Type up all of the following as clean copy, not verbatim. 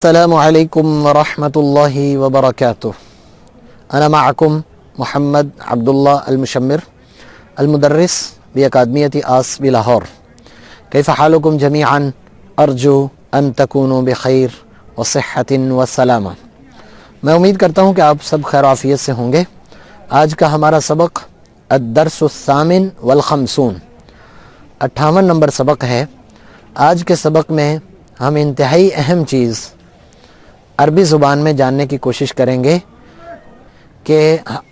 السلام عليكم ورحمة الله وبركاته. أنا معكم محمد عبد الله المشمر المدرس بأكاديمية آس بلاهور. كيف حالكم جميعا؟ أرجو أن تكونوا بخير وصحة وسلامة. میں امید کرتا ہوں کہ آپ سب خیر و عافیت سے ہوں گے. آج کا ہمارا سبق الدرس الثامن والخمسون 58 نمبر سبق ہے. آج کے سبق میں ہم انتہائی اہم چیز عربی زبان میں جاننے کی کوشش کریں گے کہ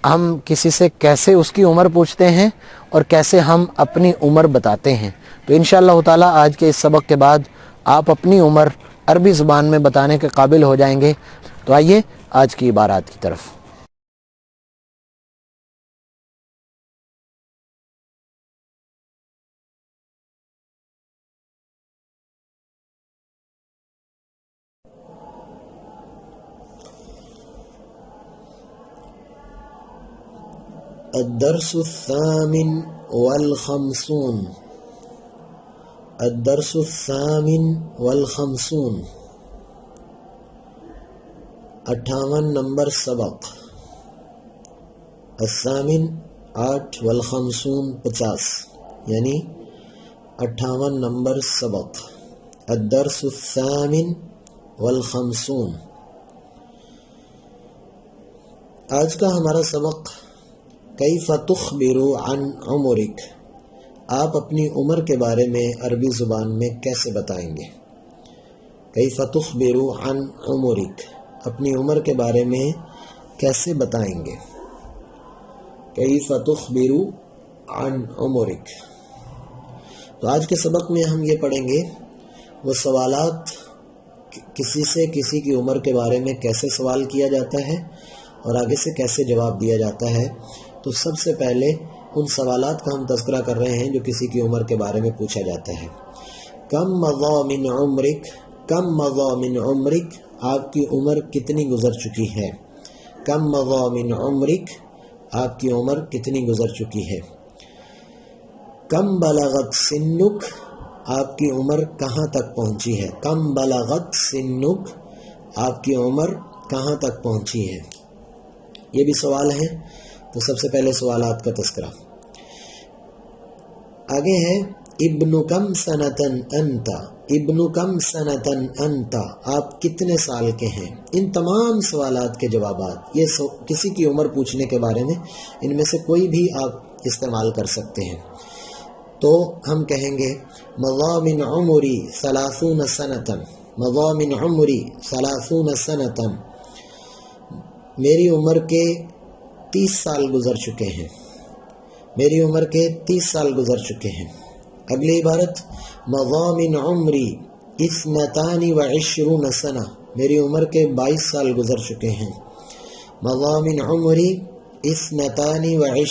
ہم کسی سے کیسے اس کی عمر پوچھتے ہیں اور کیسے ہم اپنی عمر بتاتے ہیں. تو انشاءاللہ تعالی آج کے اس سبق کے بعد آپ اپنی عمر عربی زبان میں بتانے کے قابل ہو جائیں گے. تو آئیے آج کی عبارات کی طرف. الدرس الثامن والخمسون. الدرس الثامن والخمسون 58 نمبر سبق. الثامن 8 والخمسون 50 یعنی 58 نمبر سبق. الدرس الثامن والخمسون. آج کا ہمارا سبق کیف تخبر عن عمرک. آپ اپنی عمر کے بارے میں عربی زبان میں کیسے بتائیں گے؟ کیف تخبر عن عمرک، اپنی عمر کے بارے میں کیسے بتائیں گے؟ کیف تخبر عن عمرک. تو آج کے سبق میں ہم یہ پڑھیں گے وہ سوالات، کسی سے کسی کی عمر کے بارے میں کیسے سوال کیا جاتا ہے اور آگے سے کیسے جواب دیا جاتا ہے. تو سب سے پہلے ان سوالات کا ہم تذکرہ کر رہے ہیں جو کسی کی عمر کے بارے میں پوچھا جاتا ہے. کم مضى من عمرک، کم مضى من عمرک، آپ کی عمر کتنی گزر چکی ہے. کم مضى من عمرک، آپ کی عمر کتنی گزر چکی ہے. کم بلغت سنک، آپ کی عمر کہاں تک پہنچی ہے. کم بلغت سنک، آپ کی عمر کہاں تک پہنچی ہے. یہ بھی سوال ہے. تو سب سے پہلے سوالات کا تذکرہ. آگے ہے ابن کم سنتن انت، ابن کم سنتن انت، آپ کتنے سال کے ہیں. ان تمام سوالات کے جوابات، یہ کسی کی عمر پوچھنے کے بارے میں ان میں سے کوئی بھی آپ استعمال کر سکتے ہیں. تو ہم کہیں گے مضى من عمری 30 سنتن، مضى من عمری 30 سنتن، میری عمر کے 30 سال گزر چکے ہیں. میری عمر کے 30 سال گزر چکے ہیں. اگلی عبارت مضى من عمری 22 سنہ، میری عمر کے 22 سال گزر چکے ہیں. مضى من عمری 22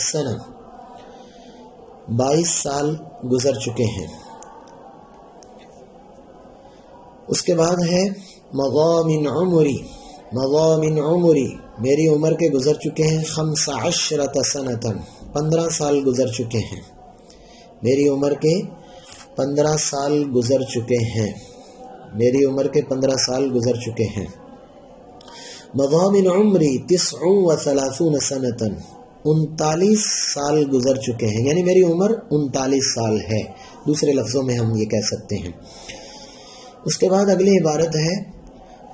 سنہ، 22 سال گزر چکے ہیں. اس کے بعد ہے مضى من عمری، مضى من عمری، میری عمر کے گزر چکے ہیں 15 سنتن، 15 سال گزر چکے ہیں. میری عمر کے 15 سال گزر چکے ہیں. میری عمر کے 15 سال گزر چکے ہیں. مضى من عمری 39 سنتن، 39 سال گزر چکے ہیں، یعنی میری عمر 39 سال ہے. دوسرے لفظوں میں ہم یہ کہہ سکتے ہیں. اس کے بعد اگلی عبارت ہے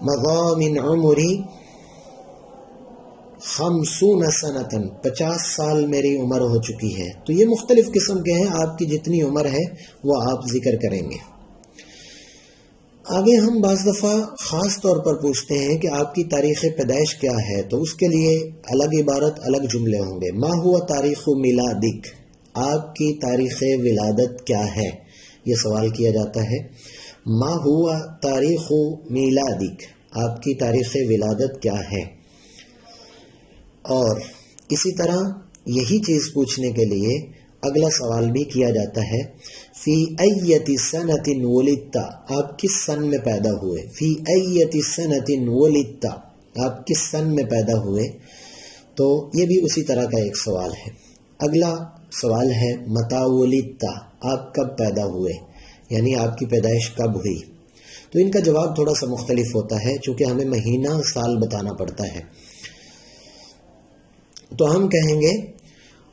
مضى من عمری 50 سنتن، 50 سال میری عمر ہو چکی ہے. تو یہ مختلف قسم کے ہیں. آپ کی جتنی عمر ہے وہ آپ ذکر کریں گے. آگے ہم بعض دفعہ خاص طور پر پوچھتے ہیں کہ آپ کی تاریخ پیدائش کیا ہے. تو اس کے لیے الگ عبارت، الگ جملے ہوں گے. ما ہوا تاریخ میلادک، آپ کی تاریخ ولادت کیا ہے، یہ سوال کیا جاتا ہے. ما ہوا تاریخ میلادک، آپ کی تاریخ ولادت کیا ہے. اور اسی طرح یہی چیز پوچھنے کے لیے اگلا سوال بھی کیا جاتا ہے فی ایت سنۃ ولدت، آپ کس سن میں پیدا ہوئے. فی ایت سنۃ ولدت، آپ کس سن میں پیدا ہوئے. تو یہ بھی اسی طرح کا ایک سوال ہے. اگلا سوال ہے متی ولدت، آپ کب پیدا ہوئے، یعنی آپ کی پیدائش کب ہوئی. تو ان کا جواب تھوڑا سا مختلف ہوتا ہے چونکہ ہمیں مہینہ سال بتانا پڑتا ہے. تو ہم کہیں گے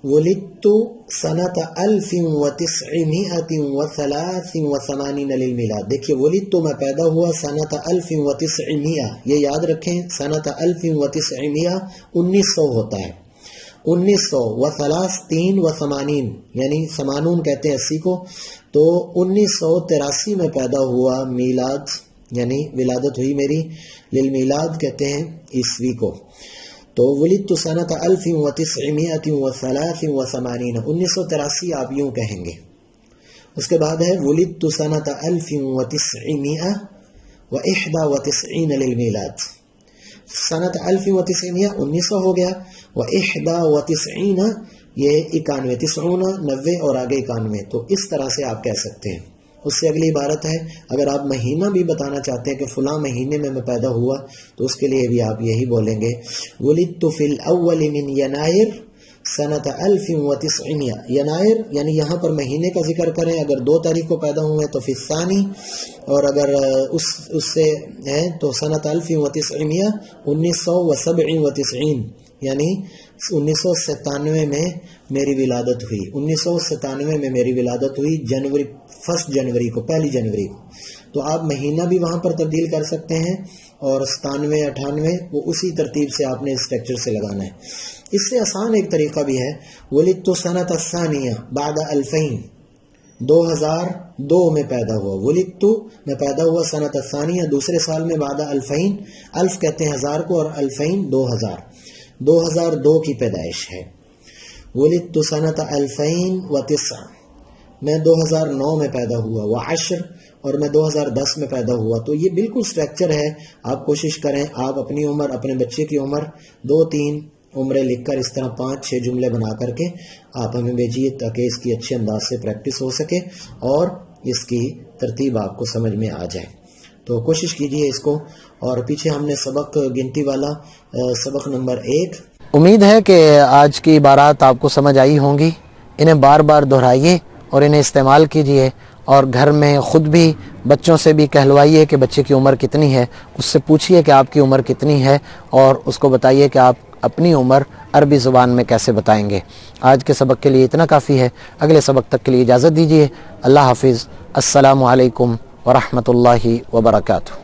ولدت سنۃ 1983 للمیلاد. دیکھیے ولدت میں پیدا ہوا سنۃ 1900، یہ یاد رکھیں سنۃ 1900 1900 ہوتا ہے. 1983 یعنی 80 کہتے ہیں 80 کو. تو 1983 میں پیدا ہوا، میلاد یعنی ولادت ہوئی میری، للمیلاد کہتے ہیں عیسوی کو. تو ولدت سنۃ 1983 1983 آپ یوں کہیں گے. اس کے بعد ہے ولدت سنۃ 1991 للمیلاد. سنۃ 1900 1900 ہو گیا، و91 یہ 91، 90 اور آگے 91. تو اس طرح سے آپ کہہ سکتے ہیں. اس سے اگلی عبارت ہے اگر آپ مہینہ بھی بتانا چاہتے ہیں کہ فلاں مہینے میں پیدا ہوا تو اس کے لیے بھی آپ یہی بولیں گے ولدت فی الاول من ینائر سنۃ 1900. ینائر یعنی یہاں پر مہینے کا ذکر کریں، اگر 2 تاریخ کو پیدا ہوئے تو فی الثانی، اور اگر اس سے ہے تو سنۃ 1997 یعنی 1997 میں میری ولادت ہوئی. 1997 میں میری ولادت ہوئی، جنوری 1 جنوری کو، 1 جنوری کو. تو آپ مہینہ بھی وہاں پر تبدیل کر سکتے ہیں، اور 97 98 وہ اسی ترتیب سے آپ نے اسٹرکچر سے لگانا ہے. اس سے آسان ایک طریقہ بھی ہے ولدت سنۃ الثانیہ بعد 2000 2002 میں پیدا ہوا. ولدت میں پیدا ہوا سنۃ الثانیہ دوسرے سال میں بعد 2000، الف کہتے ہیں 1000 کو، اور 2000 2002 کی پیدائش ہے. ولدت سنۃ 2009 میں 2009 میں پیدا ہوا. وعشر اور میں 2010 میں پیدا ہوا. تو یہ بالکل سٹرکچر ہے. آپ کوشش کریں آپ اپنی عمر، اپنے بچے کی عمر 2-3 عمریں لکھ کر اس طرح 5-6 جملے بنا کر کے آپ ہمیں بھیجیے تاکہ اس کی اچھے انداز سے پریکٹس ہو سکے اور اس کی ترتیب آپ کو سمجھ میں آ جائے. تو کوشش کیجیے اس کو. اور پیچھے ہم نے سبق گنتی والا سبق نمبر 1. امید ہے کہ آج کی عبارات آپ کو سمجھ آئی ہوں گی. انہیں بار بار دہرائیے اور انہیں استعمال کیجیے، اور گھر میں خود بھی بچوں سے بھی کہلوائیے کہ بچے کی عمر کتنی ہے، اس سے پوچھیے کہ آپ کی عمر کتنی ہے، اور اس کو بتائیے کہ آپ اپنی عمر عربی زبان میں کیسے بتائیں گے. آج کے سبق کے لیے اتنا کافی ہے. اگلے سبق تک کے لیے اجازت دیجیے. اللہ حافظ. السلام علیکم ورحمۃ اللہ وبرکاتہ.